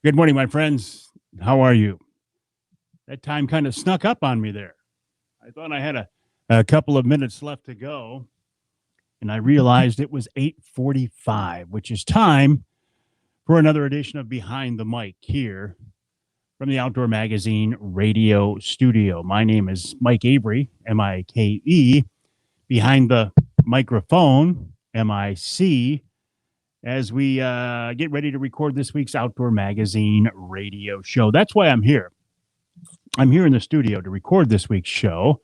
Good morning, my friends. How are you? That time kind of snuck up on me there. I thought I had a couple of minutes left to go, and I realized it was 8:45, which is time for another edition of Behind the Mic here from the Outdoor Magazine radio studio. My name is Mike Avery, M-I-K-E. Behind the microphone, M-I-C, as we get ready to record this week's Outdoor Magazine radio show. That's why I'm here. I'm here in the studio to record this week's show,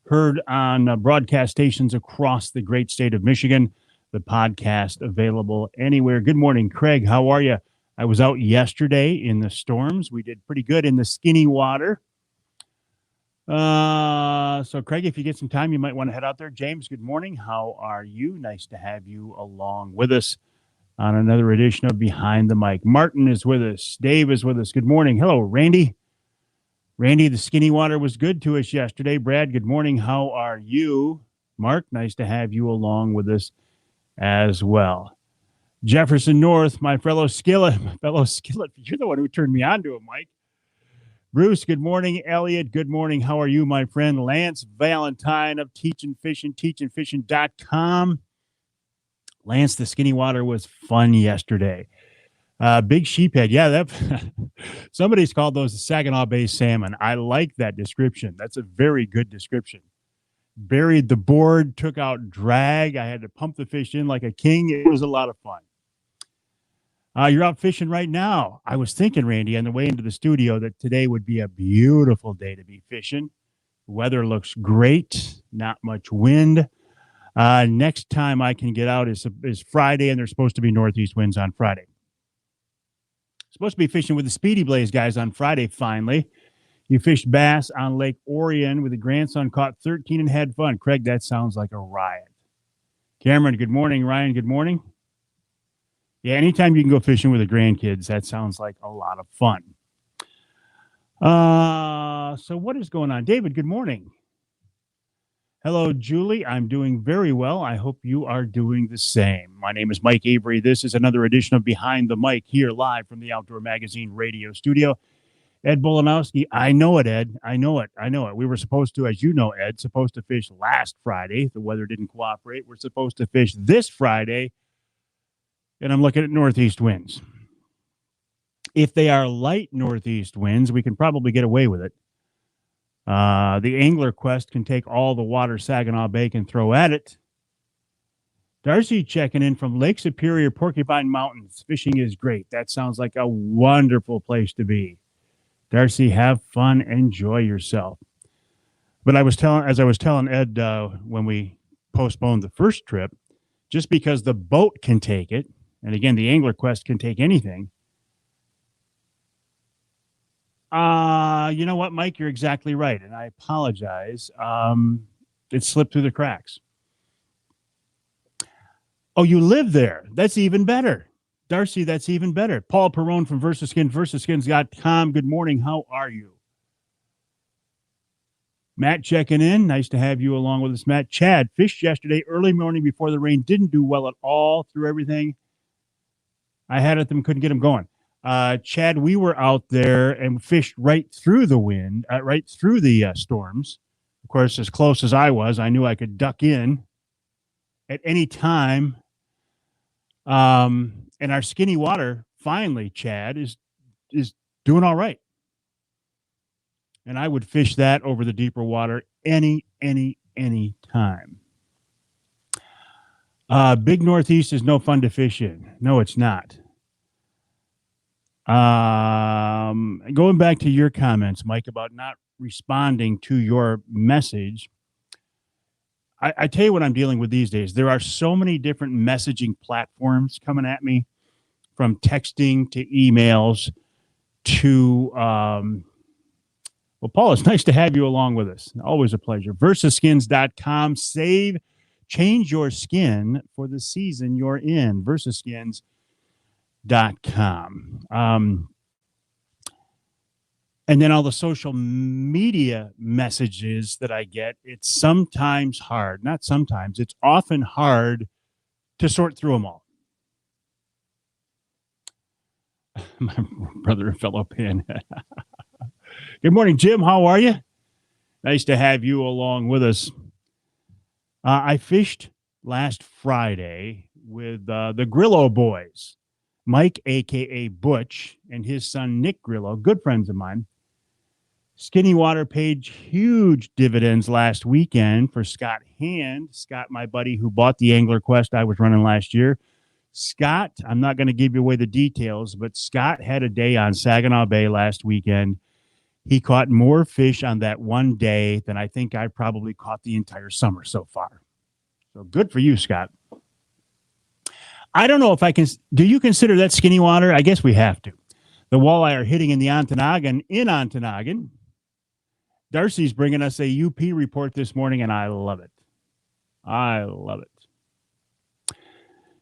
heard on broadcast stations across the great state of Michigan. The podcast available anywhere. Good morning, Craig. How are you? I was out yesterday in the storms. We did pretty good in the skinny water. So, Craig, if you get some time, you might want to head out there. James, good morning. How are you? Nice to have you along with us on another edition of Behind the Mic. Martin is with us. Dave is with us. Good morning. Hello, Randy. Randy, the skinny water was good to us yesterday. Brad, good morning. How are you? Mark, nice to have you along with us as well. Jefferson North, my fellow skillet. You're the one who turned me on to him, Mike. Bruce, good morning. Elliot, good morning. How are you, my friend? Lance Valentine of Teachin' Fishing, teachinfishing.com. Lance, the skinny water was fun yesterday. Big sheephead. Yeah, that somebody's called those the Saginaw Bay salmon. I like that description. That's a very good description. Buried the board, took out drag. I had to pump the fish in like a king. It was a lot of fun. You're out fishing right now. I was thinking, Randy, on the way into the studio that today would be a beautiful day to be fishing. The weather looks great. Not much wind. Next time I can get out is Friday, and there's supposed to be northeast winds on Friday. Supposed to be fishing with the Speedy Blaze guys on Friday, finally. You fished bass on Lake Orion with a grandson, caught 13 and had fun. Craig, that sounds like a riot. Cameron, good morning. Ryan, good morning. Yeah, anytime you can go fishing with the grandkids, that sounds like a lot of fun. So what is going on? David, good morning. Hello, Julie. I'm doing very well. I hope you are doing the same. My name is Mike Avery. This is another edition of Behind the Mic here live from the Outdoor Magazine radio studio. Ed Bolanowski. I know it, Ed. I know it. We were supposed to, as you know, Ed, supposed to fish last Friday. The weather didn't cooperate. We're supposed to fish this Friday, and I'm looking at northeast winds. If they are light northeast winds, we can probably get away with it. The Angler Quest can take all the water Saginaw Bay can throw at it. Darcy checking in from Lake Superior, Porcupine Mountains. Fishing is great. That sounds like a wonderful place to be. Darcy, have fun. Enjoy yourself. But as I was telling Ed when we postponed the first trip, just because the boat can take it, and again, the Angler Quest can take anything. You know what, Mike? You're exactly right, and I apologize. It slipped through the cracks. Oh, you live there. That's even better. Darcy, that's even better. Paul Perrone from VersaSkin, VersaSkins.com. Good morning. How are you? Matt checking in. Nice to have you along with us, Matt. Chad fished yesterday early morning before the rain. Didn't do well at all through everything. I had at them, couldn't get them going. Chad, we were out there and fished right through the wind, right through the storms. Of course, as close as I was, I knew I could duck in at any time. And our skinny water, finally, Chad, is doing all right. And I would fish that over the deeper water any time. Big Northeast is no fun to fish in. No, it's not. Going back to your comments, Mike, about not responding to your message, I tell you what I'm dealing with these days. There are so many different messaging platforms coming at me, from texting to emails to, well, Paul, it's nice to have you along with us. Always a pleasure. VersaSkins.com. Change your skin for the season you're in. VersaSkins.com. And then all the social media messages that I get, it's sometimes hard. Not sometimes. It's often hard to sort through them all. My brother and fellow Panhead. Good morning, Jim. How are you? Nice to have you along with us. I fished last Friday with the Grillo boys, Mike, a.k.a. Butch, and his son, Nick Grillo, good friends of mine. Skinny Water paid huge dividends last weekend for Scott Hand. Scott, my buddy who bought the Angler Quest I was running last year. Scott, I'm not going to give you away the details, but Scott had a day on Saginaw Bay last weekend. He caught more fish on that one day than I think I probably caught the entire summer so far. So good for you, Scott. I don't know if I can. Do you consider that Skinny Water? I guess we have to. The walleye are hitting in the Ontonagon in Ontonagon. Darcy's bringing us a UP report this morning, and I love it. I love it.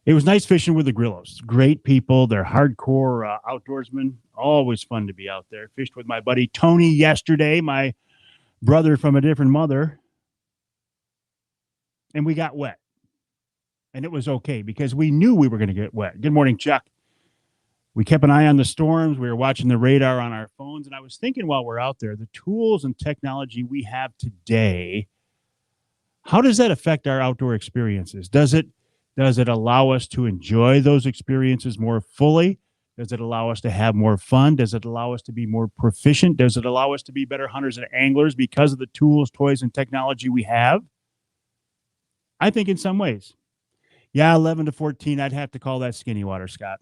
It was nice fishing with the Grillos. Great people. They're hardcore outdoorsmen. Always fun to be out there. Fished with my buddy Tony yesterday, my brother from a different mother. And we got wet. And it was okay because we knew we were going to get wet. Good morning, Chuck. We kept an eye on the storms. We were watching the radar on our phones. And I was thinking while we're out there, the tools and technology we have today, how does that affect our outdoor experiences? Does it allow us to enjoy those experiences more fully? Does it allow us to have more fun? Does it allow us to be more proficient? Does it allow us to be better hunters and anglers because of the tools, toys, and technology we have? I think in some ways. Yeah, 11 to 14, I'd have to call that Skinny Water, Scott.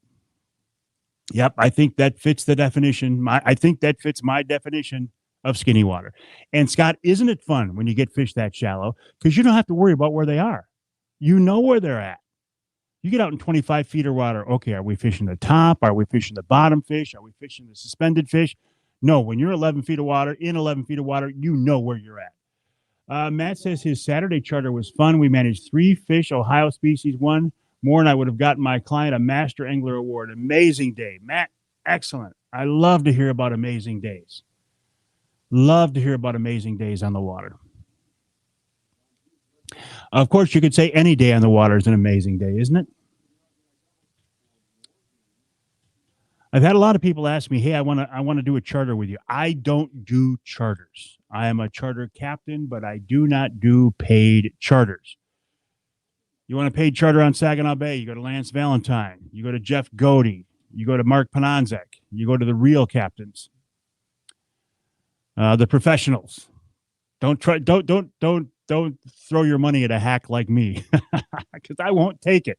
Yep, I think that fits the definition. I think that fits my definition of Skinny Water. And Scott, isn't it fun when you get fish that shallow? Because you don't have to worry about where they are. You know where they're at. You get out in 25 feet of water. Okay, are we fishing the top? Are we fishing the bottom fish? Are we fishing the suspended fish? No, when you're 11 feet of water, in 11 feet of water, you know where you're at. Matt says his Saturday charter was fun. We managed 3 fish, Ohio species, 1 more, and I would have gotten my client a Master Angler Award. Amazing day. Matt, excellent. I love to hear about amazing days. Love to hear about amazing days on the water. Of course, you could say any day on the water is an amazing day, isn't it? I've had a lot of people ask me, hey, I want to do a charter with you. I don't do charters. I am a charter captain, but I do not do paid charters. You want a paid charter on Saginaw Bay, you go to Lance Valentine, you go to Jeff Godey, you go to Mark Pananzek, you go to the real captains, the professionals. Don't throw your money at a hack like me, because I won't take it.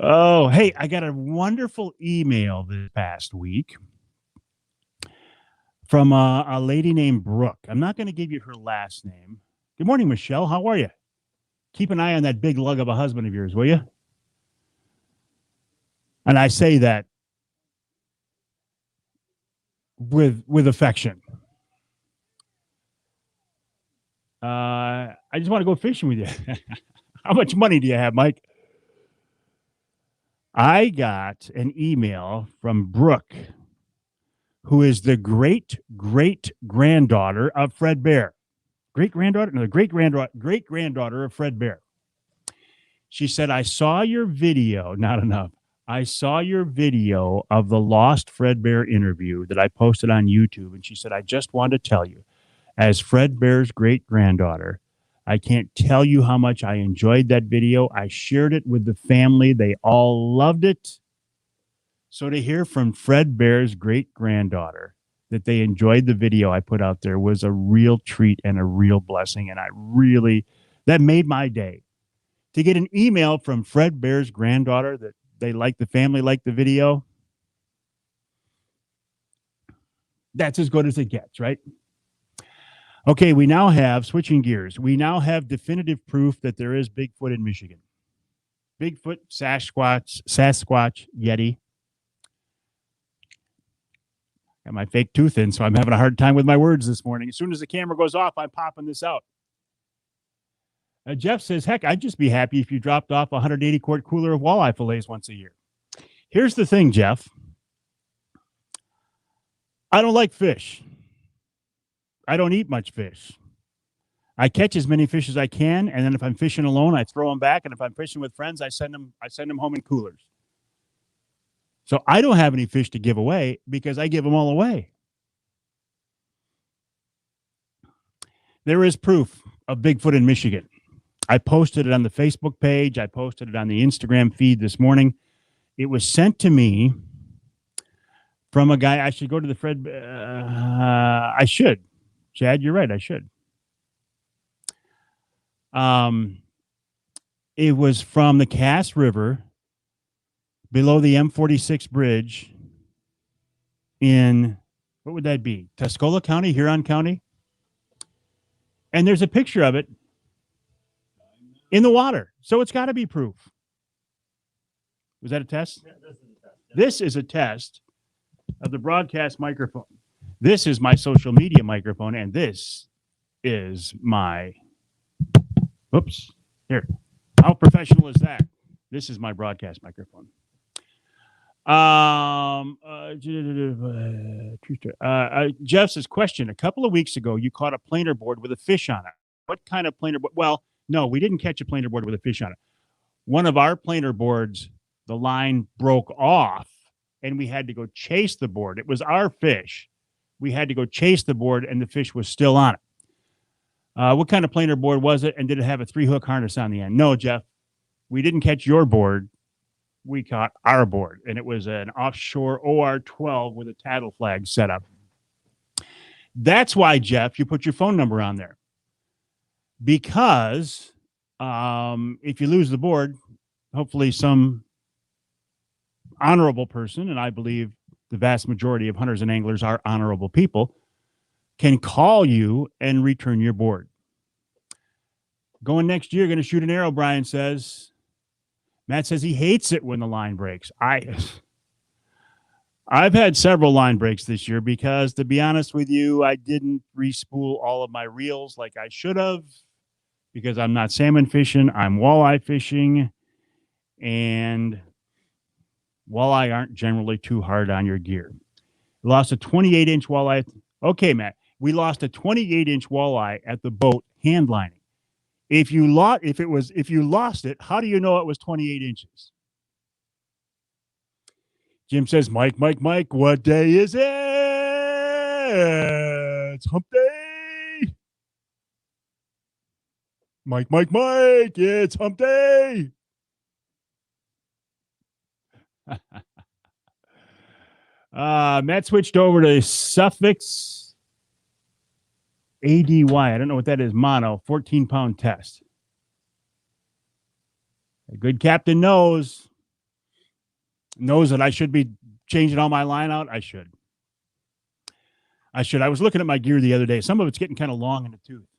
Oh, hey, I got a wonderful email this past week from a lady named Brooke. I'm not going to give you her last name. Good morning, Michelle. How are you? Keep an eye on that big lug of a husband of yours, will you? And I say that with affection. I just want to go fishing with you. How much money do you have, Mike? I got an email from Brooke, who is the great-great-granddaughter of Fred Bear. Great-granddaughter? No, the great-granddaughter of Fred Bear. She said, I saw your video, not enough. I saw your video of the Lost Fred Bear interview that I posted on YouTube. And she said, I just want to tell you, as Fred Bear's great-granddaughter, I can't tell you how much I enjoyed that video. I shared it with the family. They all loved it. So to hear from Fred Bear's great-granddaughter that they enjoyed the video I put out there was a real treat and a real blessing. And that made my day. To get an email from Fred Bear's granddaughter that the family liked the video, that's as good as it gets, right? Okay, we now have, switching gears, we now have definitive proof that there is Bigfoot in Michigan. Bigfoot, Sasquatch, Yeti. Got my fake tooth in, so I'm having a hard time with my words this morning. As soon as the camera goes off, I'm popping this out. Jeff says, heck, I'd just be happy if you dropped off a 180-quart cooler of walleye fillets once a year. Here's the thing, Jeff. I don't like fish. I don't eat much fish. I catch as many fish as I can, and then if I'm fishing alone, I throw them back, and if I'm fishing with friends, I send them home in coolers. So I don't have any fish to give away because I give them all away. There is proof of Bigfoot in Michigan. I posted it on the Facebook page. I posted it on the Instagram feed this morning. It was sent to me from a guy. I should go to the Fred. I should. Chad, you're right. I should. It was from the Cass River below the M46 bridge in, what would that be? Tuscola County, Huron County? And there's a picture of it in the water. So it's got to be proof. Was that a test? Yeah, this is a test of the broadcast microphone. This is my social media microphone, and this is my, oops, here. How professional is that? This is my broadcast microphone. Jeff says, question, a couple of weeks ago, you caught a planer board with a fish on it. What kind of planer board? Well, no, we didn't catch a planer board with a fish on it. One of our planer boards, the line broke off, and we had to go chase the board. It was our fish. We had to go chase the board, and the fish was still on it. What kind of planer board was it, and did it have a 3-hook harness on the end? No, Jeff, we didn't catch your board. We caught our board, and it was an offshore OR-12 with a tattle flag set up. That's why, Jeff, you put your phone number on there. Because if you lose the board, hopefully some honorable person, and I believe the vast majority of hunters and anglers are honorable people, can call you and return your board. Going next year, going to shoot an arrow, Brian says. Matt says he hates it when the line breaks. I've had several line breaks this year because, to be honest with you, I didn't respool all of my reels like I should have because I'm not salmon fishing. I'm walleye fishing, and walleye aren't generally too hard on your gear. We lost a 28-inch walleye. Okay, Matt, we lost a 28-inch walleye at the boat hand lining. If you lost it, how do you know it was 28 inches? Jim says, Mike, what day is it? It's hump day. Mike, it's hump day. Matt switched over to Suffix ADY. I don't know what that is. Mono, 14-pound test. A good captain knows that I should be changing all my line out. I should. I was looking at my gear the other day. Some of it's getting kind of long in the tooth.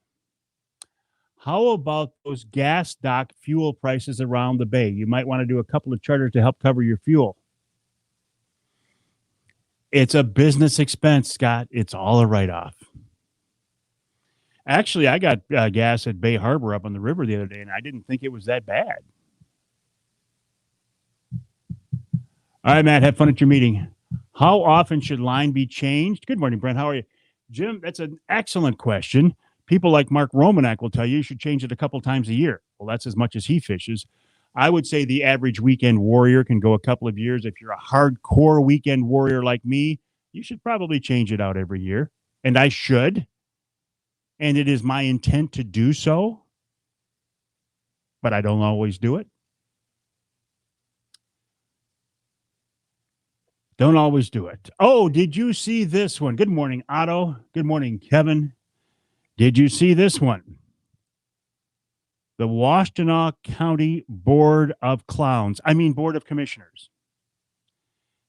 How about those gas dock fuel prices around the bay? You might want to do a couple of charters to help cover your fuel. It's a business expense, Scott. It's all a write-off. Actually, I got gas at Bay Harbor up on the river the other day, and I didn't think it was that bad. All right, Matt, have fun at your meeting. How often should line be changed? Good morning, Brent. How are you? Jim, that's an excellent question. People like Mark Romanek will tell you should change it a couple times a year. Well, that's as much as he fishes. I would say the average weekend warrior can go a couple of years. If you're a hardcore weekend warrior like me, you should probably change it out every year. And I should. And it is my intent to do so. But I don't always do it. Don't always do it. Oh, did you see this one? Good morning, Otto. Good morning, Kevin. Did you see this one? The Washtenaw County Board of Commissioners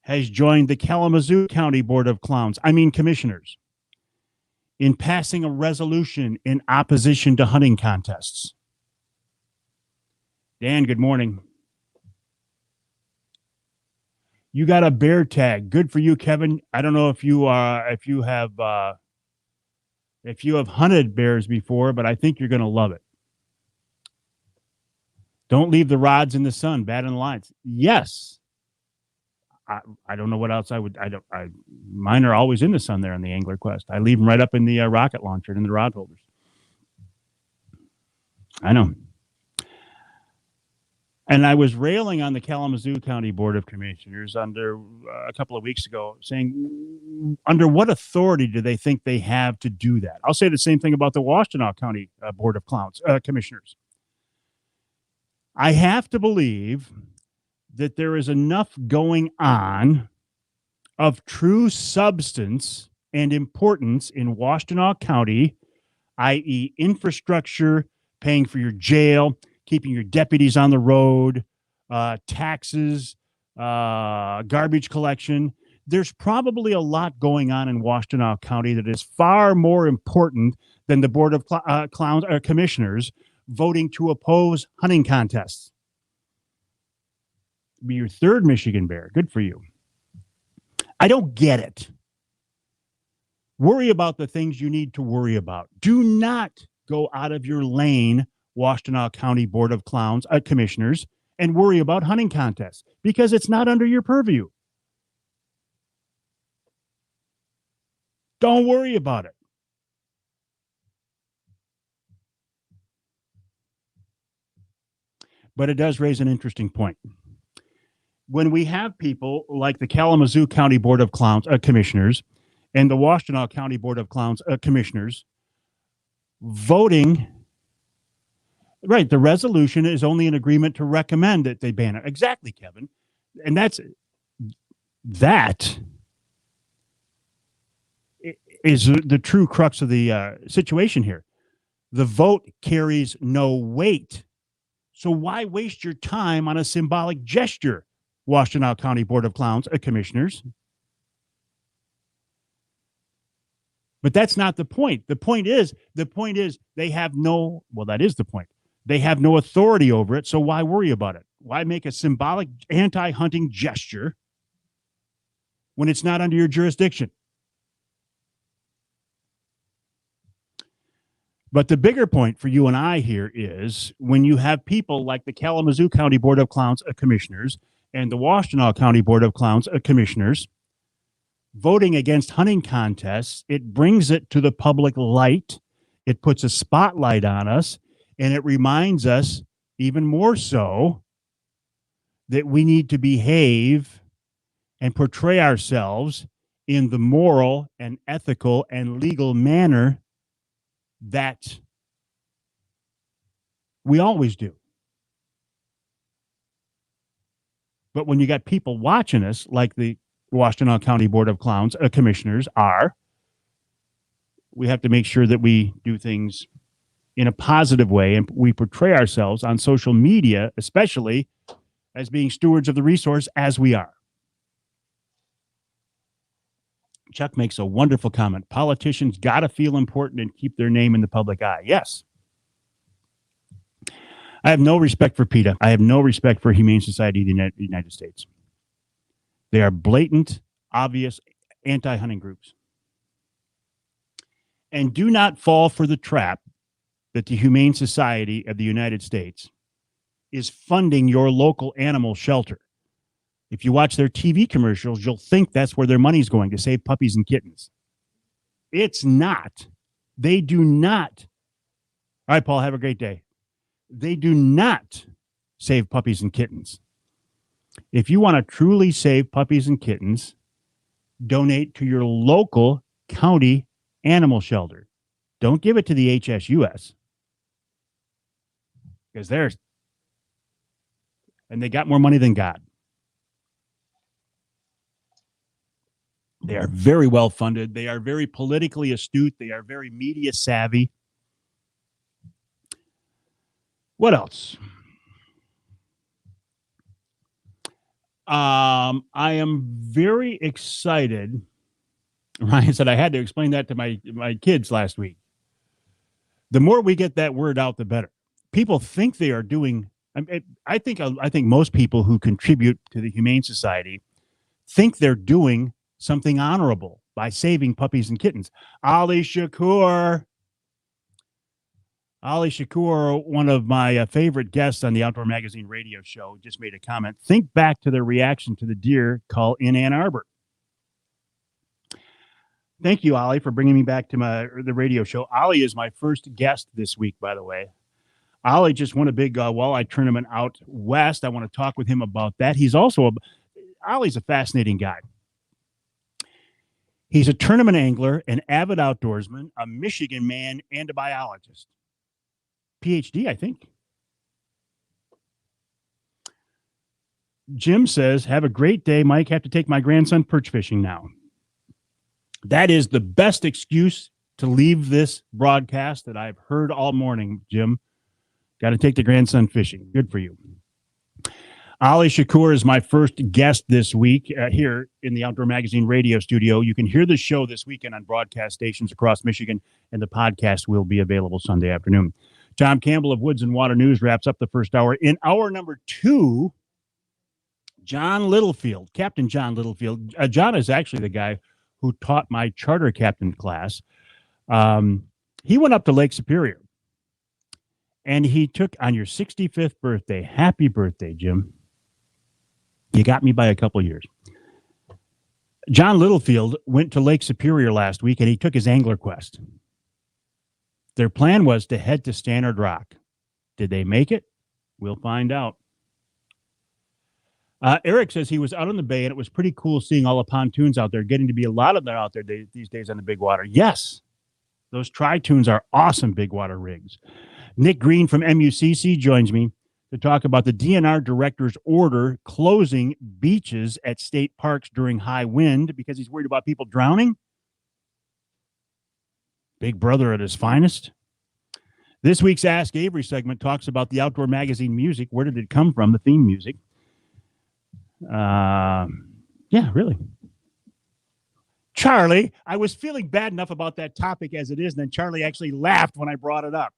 has joined the Kalamazoo County Board of Commissioners in passing a resolution in opposition to hunting contests. Dan, good morning. You got a bear tag. Good for you, Kevin. I don't know if you have hunted bears before, but I think you're going to love it. Don't leave the rods in the sun. Bad in the lines. Yes. I don't know what else I would. Mine are always in the sun there on the Angler Quest. I leave them right up in the rocket launcher and in the rod holders. I know. And I was railing on the Kalamazoo County Board of Commissioners under a couple of weeks ago, saying, under what authority do they think they have to do that? I'll say the same thing about the Washtenaw County Board of Commissioners. I have to believe that there is enough going on of true substance and importance in Washtenaw County, i.e., infrastructure, paying for your jail, keeping your deputies on the road, taxes, garbage collection. There's probably a lot going on in Washtenaw County that is far more important than the Board of Commissioners voting to oppose hunting contests. Be your third Michigan Bear. Good for you. I don't get it. Worry about the things you need to worry about. Do not go out of your lane, Washtenaw County Board of Commissioners, and worry about hunting contests because it's not under your purview. Don't worry about it. But it does raise an interesting point. When we have people like the Kalamazoo County Board of Commissioners and the Washtenaw County Board of Commissioners voting, right, the resolution is only an agreement to recommend that they ban it. Exactly, Kevin. And that is the true crux of the situation here. The vote carries no weight. So why waste your time on a symbolic gesture, Washtenaw County Board of Commissioners? But that's not the point. The point is they have no, well, that is the point. They have no authority over it, so why worry about it? Why make a symbolic anti-hunting gesture when it's not under your jurisdiction? But the bigger point for you and I here is when you have people like the Kalamazoo County Board of Commissioners and the Washtenaw County Board of Commissioners voting against hunting contests, it brings it to the public light. It puts a spotlight on us, and it reminds us even more so that we need to behave and portray ourselves in the moral and ethical and legal manner that we always do. But when you got people watching us, like the Washtenaw County Board of Commissioners are, we have to make sure that we do things in a positive way and we portray ourselves on social media, especially as being stewards of the resource as we are. Chuck makes a wonderful comment. Politicians got to feel important and keep their name in the public eye. Yes. I have no respect for PETA. I have no respect for Humane Society of the United States. They are blatant, obvious anti-hunting groups. And do not fall for the trap that the Humane Society of the United States is funding your local animal shelter. If you watch their TV commercials, you'll think that's where their money's going, to save puppies and kittens. It's not. They do not. All right, Paul, have a great day. They do not save puppies and kittens. If you want to truly save puppies and kittens, donate to your local county animal shelter. Don't give it to the HSUS. Because they got more money than God. They are very well funded. They are very politically astute. They are very media savvy. What else? I am very excited. Ryan said I had to explain that to my kids last week. The more we get that word out, the better. People think they are doing. I think most people who contribute to the Humane Society think they're doing something honorable by saving puppies and kittens. Ali Shakur, one of my favorite guests on the Outdoor Magazine radio show, just made a comment. Think back to their reaction to the deer call in Ann Arbor. Thank you, Ali, for bringing me back to the radio show. Ali is my first guest this week, by the way. Ollie just won a big walleye tournament out west. I want to talk with him about that. He's also Ollie's a fascinating guy. He's a tournament angler, an avid outdoorsman, a Michigan man, and a biologist. PhD, I think. Jim says, have a great day, Mike. Have to take my grandson perch fishing now. That is the best excuse to leave this broadcast that I've heard all morning, Jim. Got to take the grandson fishing. Good for you. Ali Shakur is my first guest this week here in the Outdoor Magazine radio studio. You can hear the show this weekend on broadcast stations across Michigan, and the podcast will be available Sunday afternoon. Tom Campbell of Woods and Water News wraps up the first hour. In hour number 2, John Littlefield, Captain John Littlefield. John is actually the guy who taught my charter captain class. He went up to Lake Superior, and he took on your 65th birthday. Happy birthday, Jim. You got me by a couple years. John Littlefield went to Lake Superior last week, and he took his angler quest. Their plan was to head to Stannard Rock. Did they make it? We'll find out. Eric says he was out on the bay, and it was pretty cool seeing all the pontoons out there, getting to be a lot of them out there these days on the big water. Yes, those tri-toons are awesome big water rigs. Nick Green from MUCC joins me to talk about the DNR director's order closing beaches at state parks during high wind because he's worried about people drowning. Big brother at his finest. This week's Ask Avery segment talks about the Outdoor Magazine music. Where did it come from, the theme music? Yeah, really. Charlie, I was feeling bad enough about that topic as it is, and then Charlie actually laughed when I brought it up.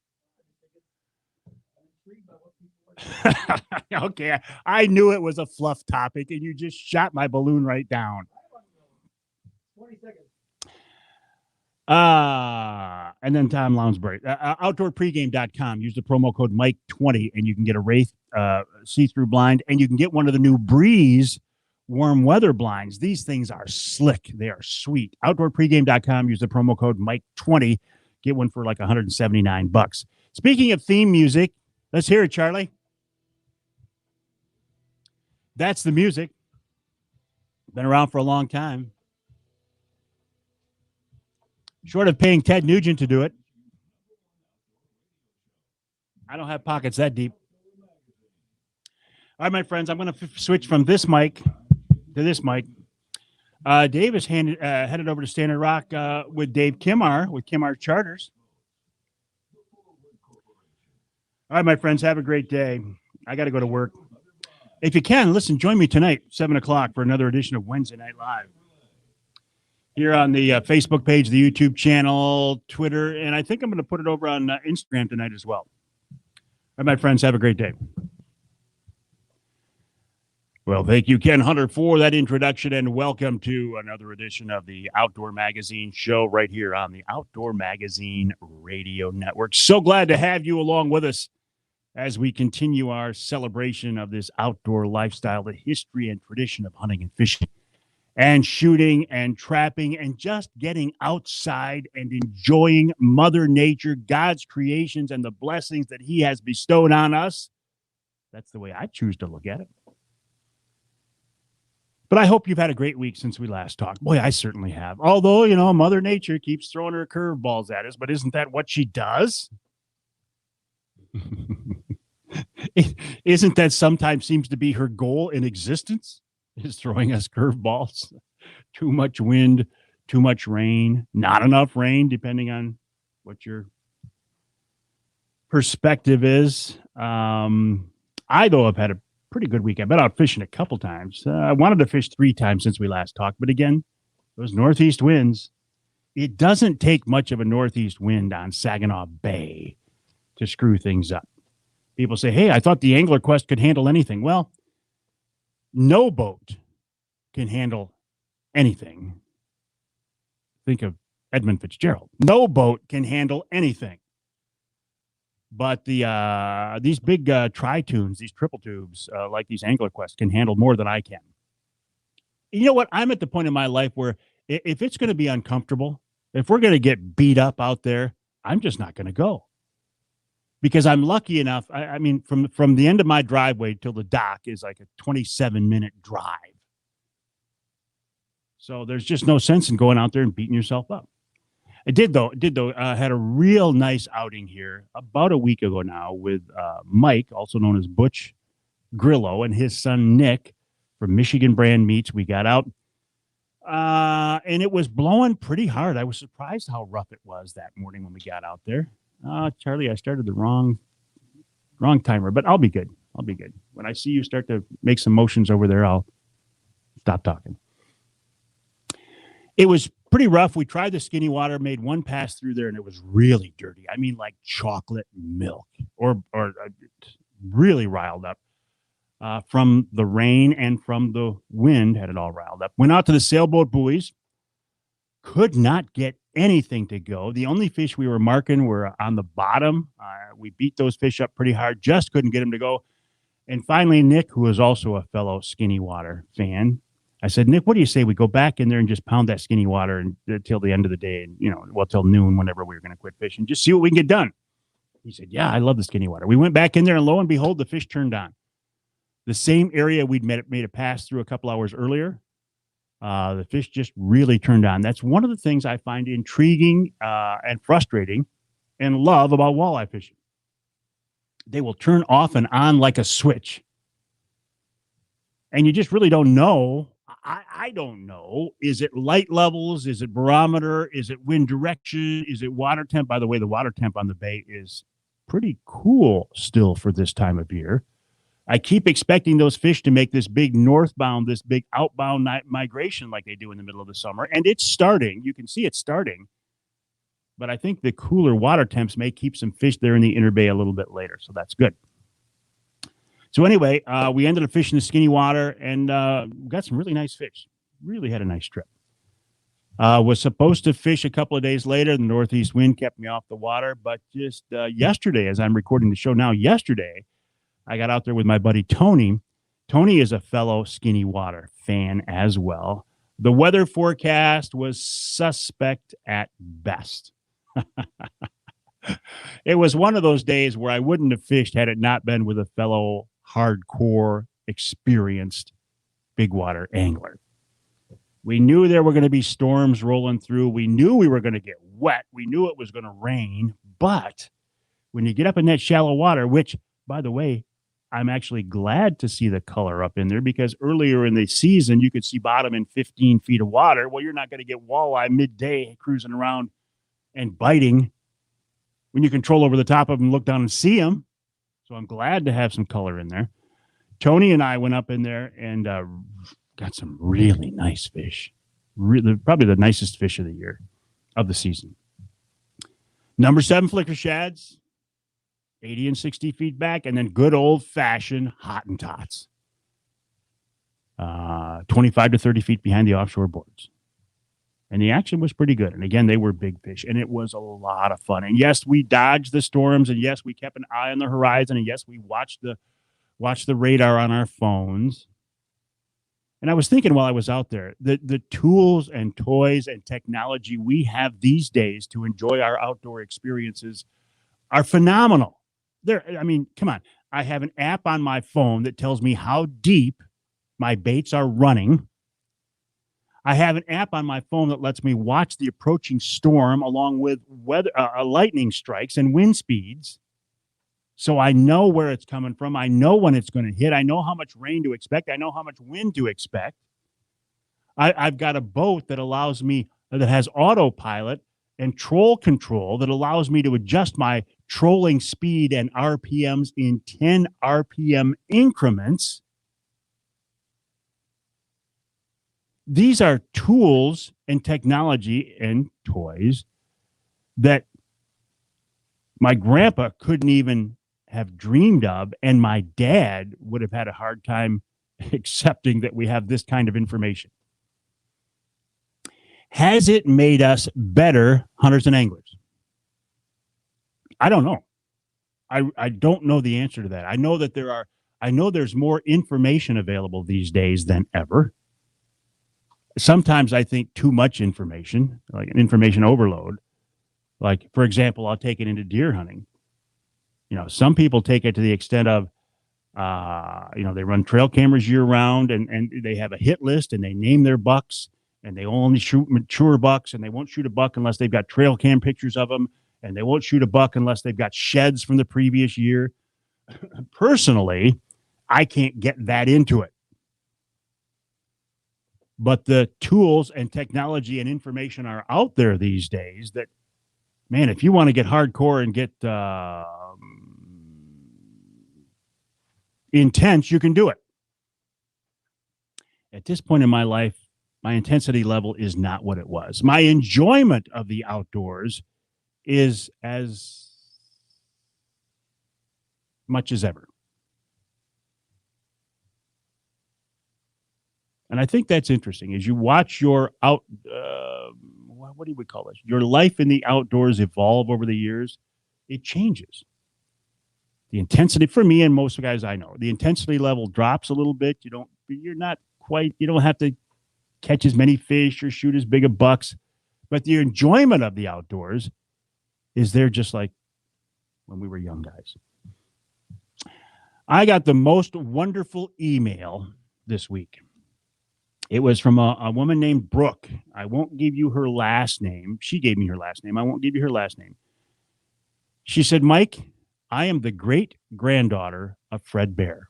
Okay, I knew it was a fluff topic, and you just shot my balloon right down. 20 seconds. And then Tom Lounsbury. Outdoorpregame.com. Use the promo code Mike20, and you can get a Wraith see-through blind, and you can get one of the new Breeze warm weather blinds. These things are slick. They are sweet. Outdoorpregame.com. Use the promo code Mike20. Get one for like $179. Speaking of theme music, let's hear it, Charlie. That's the music. Been around for a long time. Short of paying Ted Nugent to do it. I don't have pockets that deep. All right, my friends, I'm going to switch from this mic to this mic. Dave is headed over to Stannard Rock with Dave Kimar, with Kimar Charters. All right, my friends, have a great day. I got to go to work. If you can, listen, join me tonight, 7 o'clock, for another edition of Wednesday Night Live. Here on the Facebook page, the YouTube channel, Twitter, and I think I'm going to put it over on Instagram tonight as well. All right, my friends, have a great day. Well, thank you, Ken Hunter, for that introduction, and welcome to another edition of the Outdoor Magazine show right here on the Outdoor Magazine Radio Network. So glad to have you along with us as we continue our celebration of this outdoor lifestyle, the history and tradition of hunting and fishing and shooting and trapping and just getting outside and enjoying Mother Nature, God's creations, and the blessings that he has bestowed on us. That's the way I choose to look at it. But I hope you've had a great week since we last talked. Boy, I certainly have. Although, you know, Mother Nature keeps throwing her curveballs at us, but isn't that what she does? Isn't that sometimes seems to be her goal in existence, is throwing us curveballs? Too much wind, too much rain, not enough rain, depending on what your perspective is. I, though, have had a pretty good week. I've been out fishing a couple times. I wanted to fish 3 times since we last talked, but again, those northeast winds, it doesn't take much of a northeast wind on Saginaw Bay to screw things up. People say, hey, I thought the Angler Quest could handle anything. Well, no boat can handle anything. Think of Edmund Fitzgerald. No boat can handle anything. But these big tri-tunes, these triple tubes, like these Angler Quest, can handle more than I can. You know what? I'm at the point in my life where if it's going to be uncomfortable, if we're going to get beat up out there, I'm just not going to go. because I'm lucky enough. I mean, from the end of my driveway till the dock is like a 27-minute drive. So there's just no sense in going out there and beating yourself up. It did though. Had a real nice outing here about a week ago now with Mike, also known as Butch Grillo, and his son Nick from Michigan Brand Meats. We got out, and it was blowing pretty hard. I was surprised how rough it was that morning when we got out there. Charlie, I started the wrong timer, but I'll be good. When I see you start to make some motions over there, I'll stop talking. It was pretty rough. We tried the Skinny Water, made one pass through there, and it was really dirty. I mean, like chocolate milk, or really riled up from the rain and from the wind. Had it all riled up. Went out to the sailboat buoys. Could not get anything to go. The only fish we were marking were on the bottom. We beat those fish up pretty hard. Just couldn't get them to go. And finally, Nick, who is also a fellow Skinny Water fan, I said, Nick, what do you say we go back in there and just pound that Skinny Water until the end of the day, and till noon, whenever we were going to quit fishing, just see what we can get done. He said, yeah, I love the Skinny Water. We went back in there, and lo and behold, the fish turned on. The same area we'd made a pass through a couple hours earlier. The fish just really turned on. That's one of the things I find intriguing and frustrating and love about walleye fishing. They will turn off and on like a switch. And you just really don't know. I don't know. Is it light levels? Is it barometer? Is it wind direction? Is it water temp? By the way, the water temp on the bay is pretty cool still for this time of year. I keep expecting those fish to make this big northbound, this big outbound migration like they do in the middle of the summer. And it's starting. You can see it's starting. But I think the cooler water temps may keep some fish there in the inner bay a little bit later. So that's good. So anyway, we ended up fishing the Skinny Water and got some really nice fish. Really had a nice trip. Was supposed to fish a couple of days later. The northeast wind kept me off the water. But just yesterday, as I'm recording the show now, I got out there with my buddy Tony. Tony is a fellow Skinny Water fan as well. The weather forecast was suspect at best. It was one of those days where I wouldn't have fished had it not been with a fellow hardcore, experienced big water angler. We knew there were going to be storms rolling through. We knew we were going to get wet. We knew it was going to rain. But when you get up in that shallow water, which, by the way, I'm actually glad to see the color up in there, because earlier in the season, you could see bottom in 15 feet of water. Well, you're not going to get walleye midday cruising around and biting when you control over the top of them, look down and see them. So I'm glad to have some color in there. Tony and I went up in there and got some really nice fish. Probably the nicest fish of the year, of the season. Number 7 flicker shads, 80 and 60 feet back, and then good old-fashioned Hottentots, 25 to 30 feet behind the offshore boards. And the action was pretty good. And again, they were big fish, and it was a lot of fun. And yes, we dodged the storms, and yes, we kept an eye on the horizon, and yes, we watched the radar on our phones. And I was thinking while I was out there, the tools and toys and technology we have these days to enjoy our outdoor experiences are phenomenal. Come on. I have an app on my phone that tells me how deep my baits are running. I have an app on my phone that lets me watch the approaching storm along with weather, lightning strikes and wind speeds. So I know where it's coming from. I know when it's going to hit. I know how much rain to expect. I know how much wind to expect. I've got a boat that has autopilot and troll control that allows me to adjust my trolling speed and RPMs in 10 RPM increments. These are tools and technology and toys that my grandpa couldn't even have dreamed of, and my dad would have had a hard time accepting that we have this kind of information. Has it made us better hunters and anglers? I don't know. I don't know the answer to that. I know that there's more information available these days than ever. Sometimes I think too much information, like an information overload. Like, for example, I'll take it into deer hunting. some people take it to the extent of, they run trail cameras year round, and they have a hit list, and they name their bucks, and they only shoot mature bucks, and they won't shoot a buck unless they've got trail cam pictures of them, and they won't shoot a buck unless they've got sheds from the previous year. Personally, I can't get that into it. But the tools and technology and information are out there these days that, man, if you want to get hardcore and get intense, you can do it. At this point in my life, my intensity level is not what it was. My enjoyment of the outdoors is as much as ever. And I think that's interesting. As you watch your what do we call this? Your life in the outdoors evolve over the years, it changes. The intensity, for me and most guys I know, the intensity level drops a little bit. You don't have to catch as many fish or shoot as big of bucks, but the enjoyment of the outdoors is there, just like when we were young guys. I got the most wonderful email this week. It was from a woman named Brooke. I won't give you her last name. She gave me her last name. I won't give you her last name. She said, Mike, I am the great-granddaughter of Fred Bear.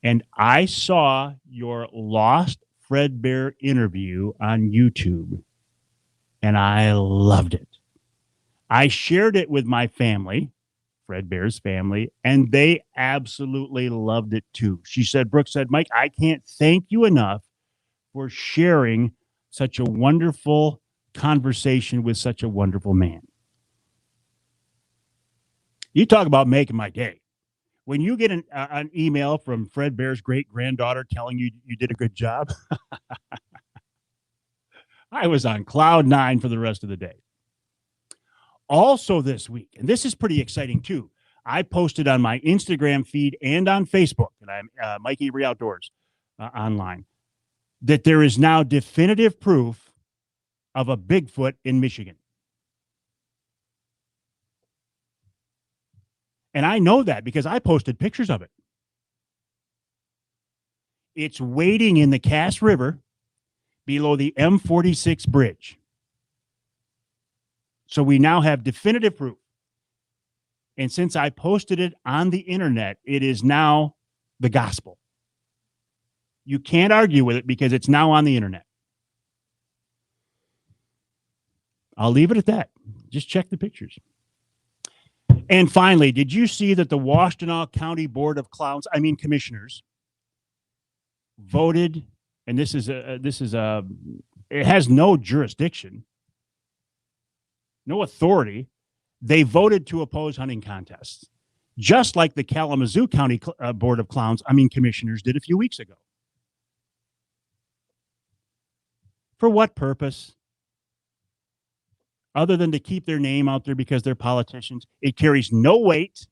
And I saw your Lost Fred Bear interview on YouTube, and I loved it. I shared it with my family, Fred Bear's family, and they absolutely loved it too. She said, Brooke said, Mike, I can't thank you enough for sharing such a wonderful conversation with such a wonderful man. You talk about making my day. When you get an email from Fred Bear's great-granddaughter telling you did a good job, I was on cloud nine for the rest of the day. Also this week, and this is pretty exciting too, I posted on my Instagram feed and on Facebook, and I'm Mike Avery Outdoors online, that there is now definitive proof of a Bigfoot in Michigan. And I know that because I posted pictures of it. It's wading in the Cass River below the M46 bridge. So we now have definitive proof. And since I posted it on the internet, it is now the gospel. You can't argue with it because it's now on the internet. I'll leave it at that. Just check the pictures. And finally, did you see that the Washtenaw County Board of Commissioners voted, and it has no jurisdiction, no authority. They voted to oppose hunting contests, just like the Kalamazoo County Board of Commissioners did a few weeks ago. For what purpose? Other than to keep their name out there because they're politicians. It carries no weight.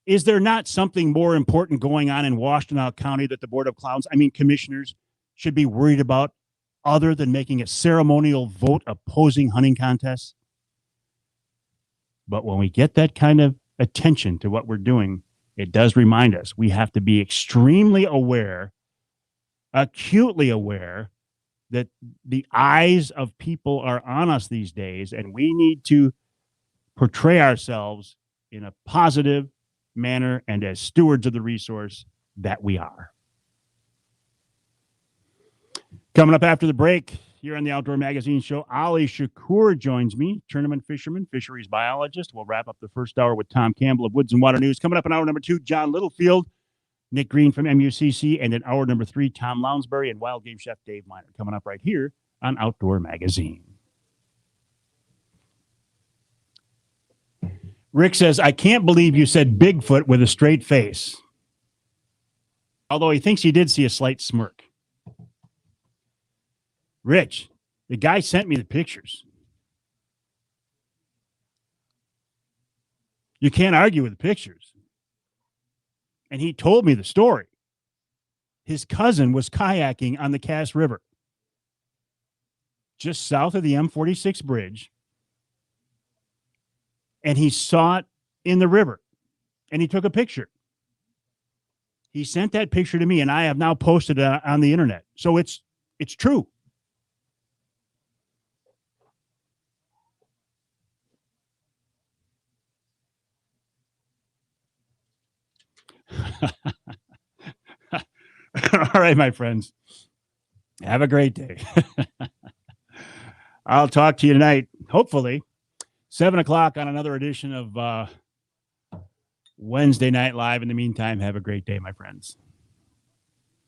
Is there not something more important going on in Washtenaw County that the Board of Commissioners should be worried about other than making a ceremonial vote opposing hunting contests? But when we get that kind of attention to what we're doing, it does remind us we have to be extremely aware, acutely aware, that the eyes of people are on us these days, and we need to portray ourselves in a positive manner and as stewards of the resource that we are. Coming up after the break, here on the Outdoor Magazine Show, Ali Shakur joins me, tournament fisherman, fisheries biologist. We'll wrap up the first hour with Tom Campbell of Woods and Water News. Coming up in hour number 2, John Littlefield, Nick Green from MUCC, and in hour number 3, Tom Lounsbury and wild game chef Dave Miner. Coming up right here on Outdoor Magazine. Rick says, I can't believe you said Bigfoot with a straight face. Although he thinks he did see a slight smirk. Rich, the guy sent me the pictures. You can't argue with the pictures. And he told me the story. His cousin was kayaking on the Cass River, just south of the M46 bridge. and he saw it in the river, and he took a picture. He sent that picture to me, and I have now posted it on the internet. So it's true. All right, my friends. Have a great day. I'll talk to you tonight, hopefully, 7 o'clock on another edition of Wednesday Night Live. In the meantime, have a great day, my friends.